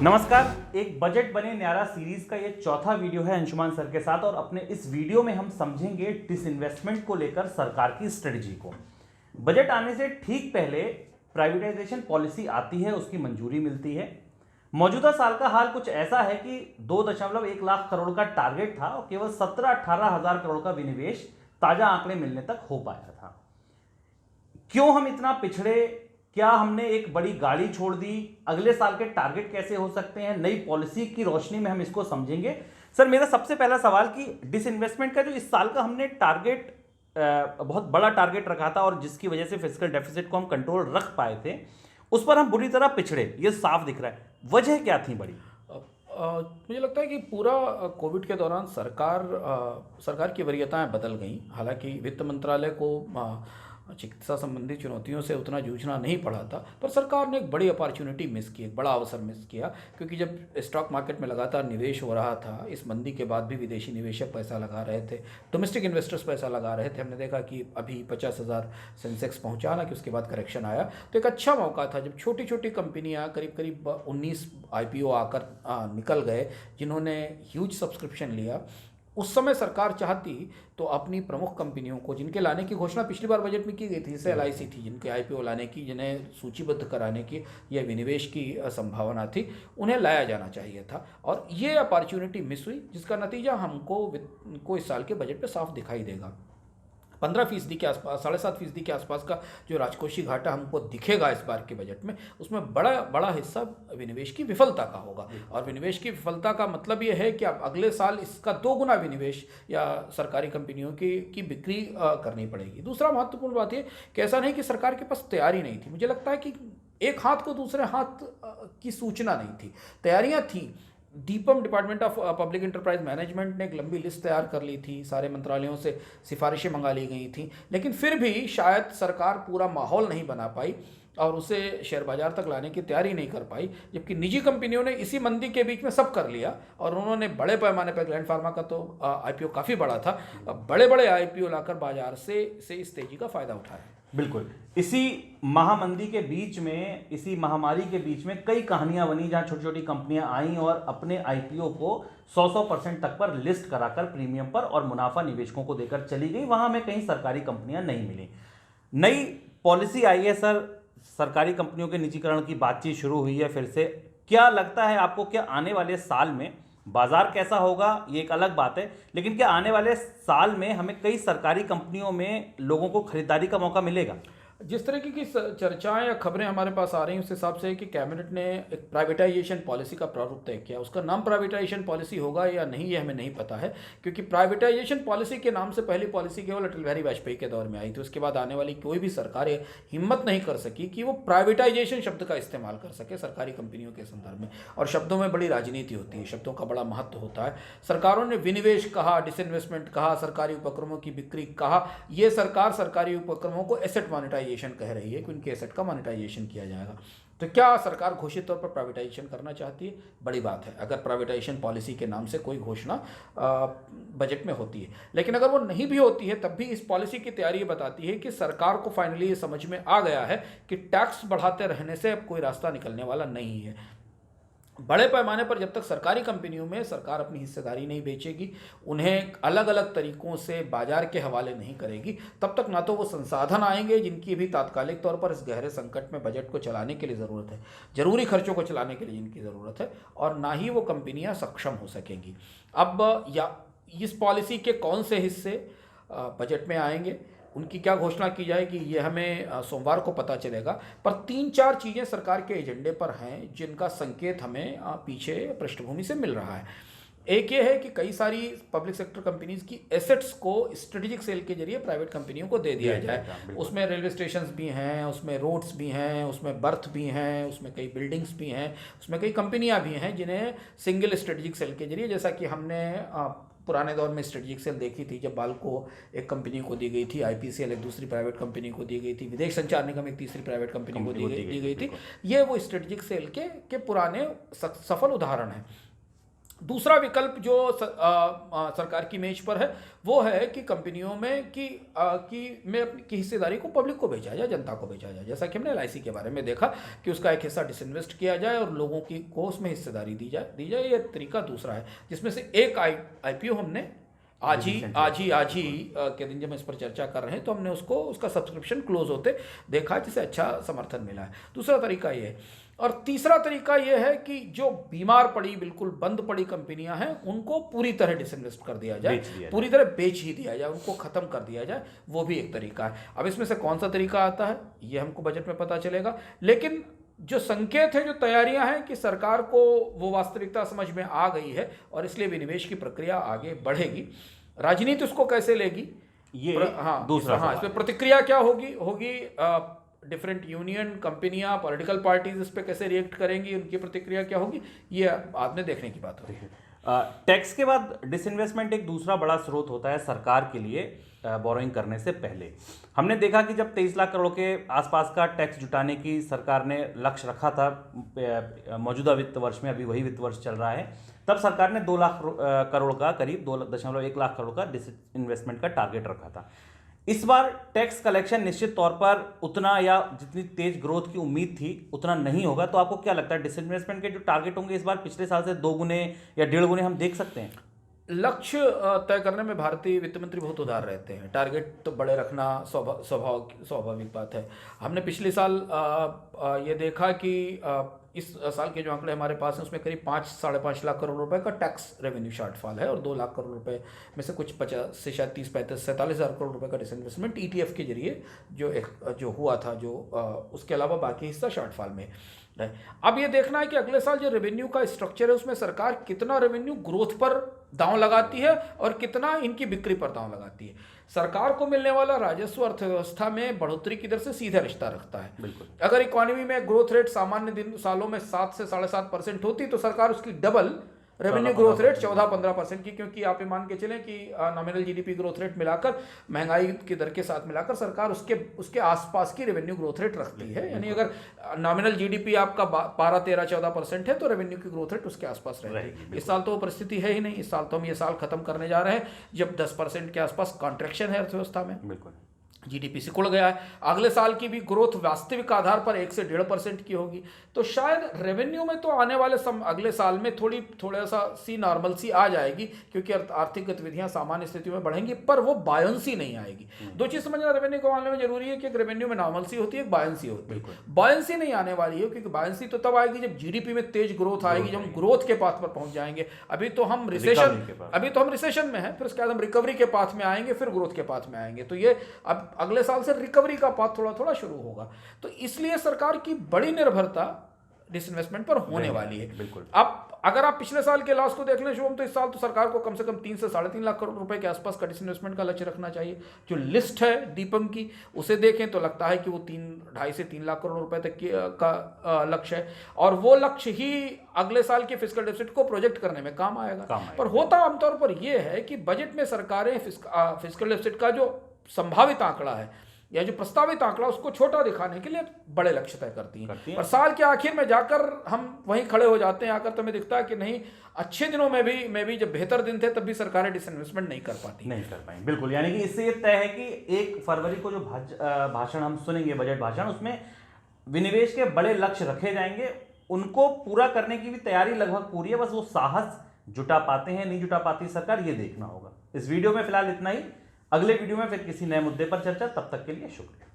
नमस्कार। एक बजट बने न्यारा सीरीज का ये चौथा वीडियो है अंशुमान सर के साथ और अपने इस वीडियो में हम समझेंगे डिसइन्वेस्टमेंट को लेकर सरकार की स्ट्रेटजी को। बजट आने से ठीक पहले प्राइवेटाइजेशन पॉलिसी आती है, उसकी मंजूरी मिलती है। मौजूदा साल का हाल कुछ ऐसा है कि 2.1 लाख करोड़ का टारगेट था और केवल 17-18 हजार करोड़ का विनिवेश ताजा आंकड़े मिलने तक हो पाया था। क्यों हम इतना पिछड़े? क्या हमने एक बड़ी गाड़ी छोड़ दी? अगले साल के टारगेट कैसे हो सकते हैं? नई पॉलिसी की रोशनी में हम इसको समझेंगे। सर, मेरा सबसे पहला सवाल कि डिसइन्वेस्टमेंट का जो इस साल का हमने टारगेट बहुत बड़ा टारगेट रखा था और जिसकी वजह से फिस्कल डेफिसिट को हम कंट्रोल रख पाए थे, उस पर हम बुरी तरह पिछड़े, ये साफ दिख रहा है। वजह क्या थी बड़ी? मुझे लगता है कि पूरा कोविड के दौरान सरकार की वरीयताएं बदल गई। हालांकि वित्त मंत्रालय को चिकित्सा संबंधी चुनौतियों से उतना जूझना नहीं पड़ा था, पर सरकार ने एक बड़ी अपॉर्चुनिटी मिस की, एक बड़ा अवसर मिस किया। क्योंकि जब स्टॉक मार्केट में लगातार निवेश हो रहा था, इस मंदी के बाद भी विदेशी निवेशक पैसा लगा रहे थे, डोमेस्टिक इन्वेस्टर्स पैसा लगा रहे थे। हमने देखा कि अभी 50,000 सेंसेक्स पहुंचा ना, कि उसके बाद करेक्शन आया, तो एक अच्छा मौका था जब छोटी छोटी कंपनियां करीब करीब 19 IPO आकर निकल गए, जिन्होंने ह्यूज सब्सक्रिप्शन लिया। उस समय सरकार चाहती तो अपनी प्रमुख कंपनियों को, जिनके लाने की घोषणा पिछली बार बजट में की गई थी, जैसे LIC थी, जिनके IPO लाने की, जिन्हें सूचीबद्ध कराने की या विनिवेश की संभावना थी, उन्हें लाया जाना चाहिए था। और ये अपॉर्चुनिटी मिस हुई, जिसका नतीजा हमको इस साल के बजट पे साफ दिखाई देगा। 15% के आसपास, 7.5% के आसपास का जो राजकोषीय घाटा हमको दिखेगा इस बार के बजट में, उसमें बड़ा हिस्सा विनिवेश की विफलता का होगा। और विनिवेश की विफलता का मतलब ये है कि अब अगले साल इसका 2 गुना विनिवेश या सरकारी कंपनियों की बिक्री करनी पड़ेगी। दूसरा महत्वपूर्ण बात ये कि ऐसा नहीं कि सरकार के पास तैयारी नहीं थी। मुझे लगता है कि एक हाथ को दूसरे हाथ की सूचना नहीं थी, तैयारियां थी। DIPAM, department of public enterprise management ने एक लंबी लिस्ट तैयार कर ली थी, सारे मंत्रालयों से सिफारिशें मंगा ली गई थी, लेकिन फिर भी शायद सरकार पूरा माहौल नहीं बना पाई और उसे शेयर बाजार तक लाने की तैयारी नहीं कर पाई। जबकि निजी कंपनियों ने इसी मंदी के बीच में सब कर लिया और उन्होंने बड़े पैमाने पर, ग्लैंड फार्मा का तो IPO काफ़ी बड़ा था, बड़े बड़े IPO लाकर बाजार से इस तेजी का फ़ायदा उठाया। बिल्कुल। इसी महामंदी के बीच में, इसी महामारी के बीच में कई कहानियां बनी जहां छोटी छोटी कंपनियां आईं और अपने IPO को 100% तक पर लिस्ट कराकर प्रीमियम पर और मुनाफा निवेशकों को देकर चली गई। वहां हमें कहीं सरकारी कंपनियां नहीं मिली। नई पॉलिसी आई है सर, सरकारी कंपनियों के निजीकरण की बातचीत शुरू हुई है फिर से। क्या लगता है आपको, क्या आने वाले साल में बाजार कैसा होगा ये एक अलग बात है, लेकिन क्या आने वाले साल में हमें कई सरकारी कंपनियों में लोगों को खरीदारी का मौका मिलेगा? जिस तरह की चर्चाएं या खबरें हमारे पास आ रही हैं, उस हिसाब से कि कैबिनेट ने एक प्राइवेटाइजेशन पॉलिसी का प्रारूप तय किया। उसका नाम प्राइवेटाइजेशन पॉलिसी होगा या नहीं, ये हमें नहीं पता है, क्योंकि प्राइवेटाइजेशन पॉलिसी के नाम से पहली पॉलिसी केवल अटल बिहारी वाजपेयी के दौर में आई थी। उसके बाद आने वाली कोई भी सरकार हिम्मत नहीं कर सकी कि वो प्राइवेटाइजेशन शब्द का इस्तेमाल कर सके सरकारी कंपनियों के संदर्भ में। और शब्दों में बड़ी राजनीति होती है, शब्दों का बड़ा महत्व होता है। सरकारों ने विनिवेश कहा, डिसइन्वेस्टमेंट कहा, सरकारी उपक्रमों की बिक्री कहा। ये सरकार सरकारी उपक्रमों को एसेट मॉनिटाइजेशन कह रही है कि उनके एसेट का मॉनेटाइजेशन किया जाएगा। तो क्या सरकार घोषित तौर पर प्राइवेटाइजेशन करना चाहती है? बड़ी बात है अगर प्राइवेटाइजेशन पॉलिसी के नाम से कोई घोषणा बजट में होती है। लेकिन अगर वो नहीं भी होती है, तब भी इस पॉलिसी की तैयारी बताती है कि सरकार को फाइनली ये समझ में आ गया है कि टैक्स बढ़ाते रहने से अब कोई रास्ता निकलने वाला नहीं है। बड़े पैमाने पर जब तक सरकारी कंपनियों में सरकार अपनी हिस्सेदारी नहीं बेचेगी, उन्हें अलग अलग तरीकों से बाजार के हवाले नहीं करेगी, तब तक ना तो वो संसाधन आएंगे जिनकी भी तात्कालिक तौर पर इस गहरे संकट में बजट को चलाने के लिए ज़रूरत है, जरूरी खर्चों को चलाने के लिए जिनकी ज़रूरत है, और ना ही वो कंपनियां सक्षम हो सकेंगी। अब या इस पॉलिसी के कौन से हिस्से बजट में आएंगे, उनकी क्या घोषणा की जाएगी, ये हमें सोमवार को पता चलेगा। पर 3-4 चीज़ें सरकार के एजेंडे पर हैं जिनका संकेत हमें पीछे पृष्ठभूमि से मिल रहा है। एक ये है कि कई सारी पब्लिक सेक्टर कंपनीज की एसेट्स को स्ट्रेटेजिक सेल के जरिए प्राइवेट कंपनियों को दे दिया जाए। उसमें रेलवे स्टेशंस भी हैं, उसमें रोड्स भी हैं, उसमें बर्थ भी हैं, उसमें कई बिल्डिंग्स भी हैं, उसमें कई कंपनियां भी हैं जिन्हें सिंगल स्ट्रेटेजिक सेल के जरिए, जैसा कि हमने पुराने दौर में स्ट्रेटेजिक सेल देखी थी, जब बाल्को एक कंपनी को दी गई थी, IPCL एक दूसरी प्राइवेट कंपनी को दी गई थी, विदेश संचार निगम एक तीसरी प्राइवेट कंपनी को दी गई थी। ये वो स्ट्रेटेजिक सेल के पुराने सफल उदाहरण हैं। दूसरा विकल्प जो सरकार की मेज पर है वो है कि कंपनियों में की हिस्सेदारी को पब्लिक को बेचा जाए, जनता को बेचा जाए। जैसा कि हमने LIC के बारे में देखा कि उसका एक हिस्सा डिसइन्वेस्ट किया जाए और लोगों को उसमें हिस्सेदारी दी जाए। ये तरीका दूसरा है, जिसमें से एक IPO हमने आज ही के दिन जब हम इस पर चर्चा कर रहे हैं तो हमने उसका सब्सक्रिप्शन क्लोज होते देखा, जिसे अच्छा समर्थन मिला है। दूसरा तरीका ये है। और तीसरा तरीका यह है कि जो बीमार पड़ी, बिल्कुल बंद पड़ी कंपनियां हैं, उनको पूरी तरह डिसइन्वेस्ट कर दिया जाए, पूरी तरह बेच ही दिया जाए, उनको खत्म कर दिया जाए। वो भी एक तरीका है। अब इसमें से कौन सा तरीका आता है ये हमको बजट में पता चलेगा, लेकिन जो संकेत है, जो तैयारियां हैं कि सरकार को वो वास्तविकता समझ में आ गई है और इसलिए विनिवेश की प्रक्रिया आगे बढ़ेगी। राजनीति उसको कैसे लेगी, दूसरा इसमें प्रतिक्रिया क्या होगी डिफरेंट यूनियन, कंपनियां, पॉलिटिकल पार्टीज इस पे कैसे रिएक्ट करेंगी, उनकी प्रतिक्रिया क्या होगी, ये बाद में देखने की बात होगी। टैक्स के बाद डिसइन्वेस्टमेंट एक दूसरा बड़ा स्रोत होता है सरकार के लिए बोरोइंग करने से पहले। हमने देखा कि जब 23 लाख करोड़ के आसपास का टैक्स जुटाने की सरकार ने लक्ष्य रखा था मौजूदा वित्त वर्ष में, अभी वही वित्त वर्ष चल रहा है, तब सरकार ने 2 लाख करोड़ का, करीब 2.1 लाख करोड़ का डिसइन्वेस्टमेंट का टारगेट रखा था। इस बार टैक्स कलेक्शन निश्चित तौर पर उतना, या जितनी तेज ग्रोथ की उम्मीद थी उतना नहीं होगा। तो आपको क्या लगता है डिसइन्वेस्टमेंट के जो टारगेट होंगे इस बार पिछले साल से 2 गुने या 1.5 गुने हम देख सकते हैं? लक्ष्य तय करने में भारतीय वित्त मंत्री बहुत उदार रहते हैं। टारगेट तो बड़े रखना स्वाभाविक बात है। हमने पिछले साल ये देखा कि इस साल के जो आंकड़े हमारे पास हैं उसमें करीब 5-5.5 लाख करोड़ रुपए का टैक्स रेवेन्यू शॉर्टफॉल है और 2 लाख करोड़ रुपए में से कुछ 50 से शायद 30-45 हज़ार करोड़ रुपए का डिसइन्वेस्टमेंट ETF के जरिए जो हुआ था, उसके अलावा बाकी हिस्सा शॉर्टफॉल में है। अब ये देखना है कि अगले साल जो रेवेन्यू का स्ट्रक्चर है उसमें सरकार कितना रेवेन्यू ग्रोथ पर दांव लगाती है और कितना इनकी बिक्री पर दांव लगाती है। सरकार को मिलने वाला राजस्व अर्थव्यवस्था में बढ़ोतरी की दर से सीधा रिश्ता रखता है। बिल्कुल। अगर इकोनॉमी में ग्रोथ रेट सामान्य सालों में 7 से 7.5% होती तो सरकार उसकी डबल रेवेन्यू ग्रोथ रेट 14-15% की, क्योंकि आप ये मान के चलें कि नॉमिनल GDP ग्रोथ रेट मिलाकर, महंगाई की दर के साथ मिलाकर सरकार उसके आसपास की रेवेन्यू ग्रोथ रेट रखती है। यानी अगर नॉमिनल GDP आपका 12-13-14% है तो रेवेन्यू की ग्रोथ रेट उसके आसपास रहेगी। इस साल तो वो परिस्थिति है ही नहीं। इस साल तो हम ये साल खत्म करने जा रहे हैं जब 10% के आसपास कॉन्ट्रैक्शन है अर्थव्यवस्था में, बिल्कुल GDP सिकुड़ गया है। अगले साल की भी ग्रोथ वास्तविक आधार पर 1 से 1.5% की होगी। तो शायद रेवेन्यू में तो आने वाले अगले साल में थोड़ा सा नॉर्मल सी आ जाएगी, क्योंकि आर्थिक गतिविधियां सामान्य स्थिति में बढ़ेंगी, पर वो बायंसी नहीं आएगी। दो चीज समझना रेवेन्यू को मामले में जरूरी है कि एक रेवेन्यू में नॉर्मल सी होती है, एक बायंसी होती है। बायंसी नहीं आने वाली है, क्योंकि बायंसी तो तब आएगी जब GDP में तेज ग्रोथ आएगी, जब हम ग्रोथ के पाथ पर पहुंच जाएंगे। अभी तो हम रिसेशन में है, फिर उसके बाद हम रिकवरी के पाथ में आएंगे, फिर ग्रोथ के पाथ में आएंगे। तो ये अब अगले साल से रिकवरी का पाथ थोड़ा थोड़ा शुरू होगा। तो इसलिए सरकार की बड़ी निर्भरता डिसइन्वेस्टमेंट पर होने वाली है। बिल्कुल। अब अगर आप पिछले साल के लॉस को देख लें शुभम, तो इस साल तो सरकार को कम से कम 3 से 3.5 लाख करोड़ रुपए के आसपास का डिसइन्वेस्टमेंट का लक्ष्य रखना चाहिए। जो लिस्ट है दीपम की, उसे देखें तो लगता है कि वो 2.5 से 3 लाख करोड़ रुपए तक का लक्ष्य है, और वो लक्ष्य ही अगले साल के फिस्कल डेफिसिट को प्रोजेक्ट करने में काम आएगा। पर होता आमतौर पर यह है कि बजट में सरकारें फिस्कल डेफिसिट का जो संभावित आंकड़ा है या जो प्रस्तावित आंकड़ा, उसको छोटा दिखाने के लिए बड़े लक्ष्य तय करती हैं। पर साल के आखिर में जाकर हम वहीं खड़े हो जाते हैं आकर, तो हमें दिखता है कि नहीं, अच्छे दिनों में भी जब बेहतर दिन थे तब भी सरकारें डिसइन्वेस्टमेंट नहीं कर पाई। बिल्कुल। यानी कि इससे ये तय है कि 1 फरवरी को जो भाषण हम सुनेंगे, बजट भाषण, उसमें विनिवेश के बड़े लक्ष्य रखे जाएंगे। उनको पूरा करने की भी तैयारी लगभग पूरी है, बस वो साहस जुटा पाते हैं नहीं जुटा पाती सरकार, ये देखना होगा। इस वीडियो में फिलहाल इतना ही। अगले वीडियो में फिर किसी नए मुद्दे पर चर्चा। तब तक के लिए शुक्रिया।